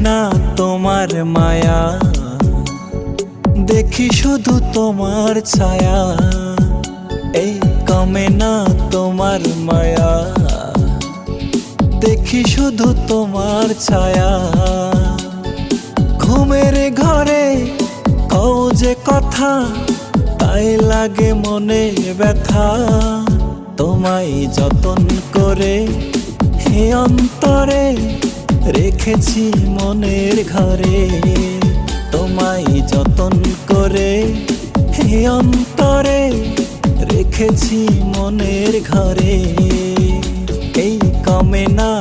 না তোমার মায়া, দেখি শুধু তোমার ছায়া। এই কমে না তোমার মায়া, দেখি শুধু তোমার ছায়া। ঘুমের ঘরে কও যে কথা, তাই লাগে মনে ব্যথা। তোমায় যতন করে হে অন্তরে রেখেছি মনের ঘরে। তোমায় যতন করে হে অন্তরে রেখেছি মনের ঘরে। এই কমে না